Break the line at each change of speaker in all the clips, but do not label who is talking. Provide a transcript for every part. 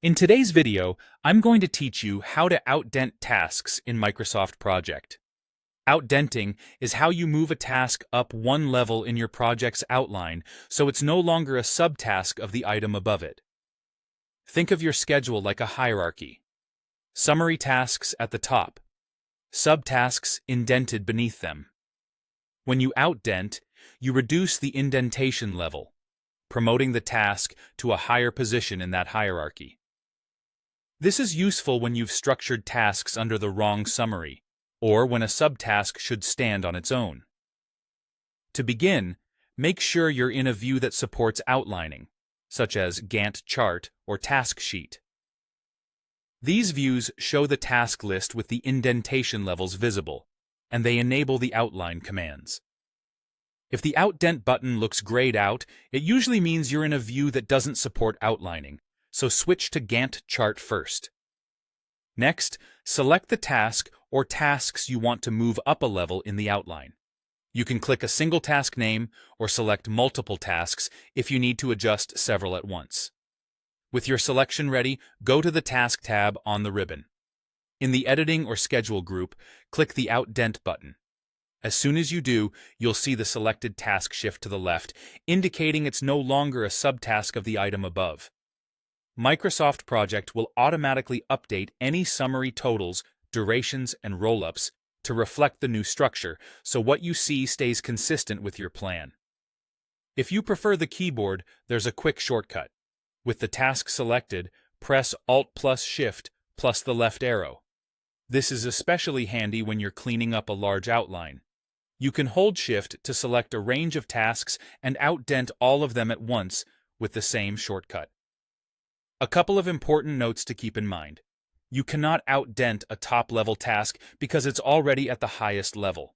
In today's video, I'm going to teach you how to outdent tasks in Microsoft Project. Outdenting is how you move a task up one level in your project's outline so it's no longer a subtask of the item above it. Think of your schedule like a hierarchy. Summary tasks at the top, subtasks indented beneath them. When you outdent, you reduce the indentation level, promoting the task to a higher position in that hierarchy. This is useful when you've structured tasks under the wrong summary, or when a subtask should stand on its own. To begin, make sure you're in a view that supports outlining, such as Gantt chart or task sheet. These views show the task list with the indentation levels visible, and they enable the outline commands. If the Outdent button looks grayed out, it usually means you're in a view that doesn't support outlining, so switch to Gantt chart first. Next, select the task or tasks you want to move up a level in the outline. You can click a single task name or select multiple tasks if you need to adjust several at once. With your selection ready, go to the Task tab on the ribbon. In the Editing or Schedule group, click the Outdent button. As soon as you do, you'll see the selected task shift to the left, indicating it's no longer a subtask of the item above. Microsoft Project will automatically update any summary totals, durations, and roll-ups to reflect the new structure, so what you see stays consistent with your plan. If you prefer the keyboard, there's a quick shortcut. With the task selected, press Alt plus Shift plus the left arrow. This is especially handy when you're cleaning up a large outline. You can hold Shift to select a range of tasks and outdent all of them at once with the same shortcut. A couple of important notes to keep in mind. You cannot outdent a top-level task because it's already at the highest level.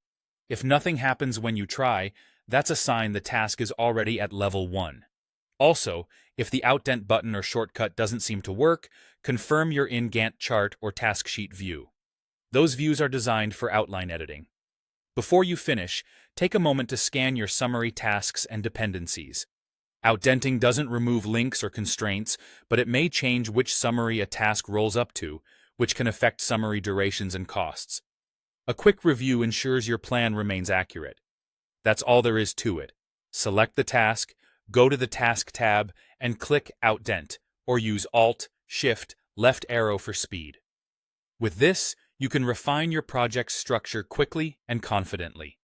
If nothing happens when you try, that's a sign the task is already at level 1. Also, if the Outdent button or shortcut doesn't seem to work, confirm you're in Gantt chart or task sheet view. Those views are designed for outline editing. Before you finish, take a moment to scan your summary tasks and dependencies. Outdenting doesn't remove links or constraints, but it may change which summary a task rolls up to, which can affect summary durations and costs. A quick review ensures your plan remains accurate. That's all there is to it. Select the task, go to the Task tab, and click Outdent, or use Alt, Shift, left arrow for speed. With this, you can refine your project's structure quickly and confidently.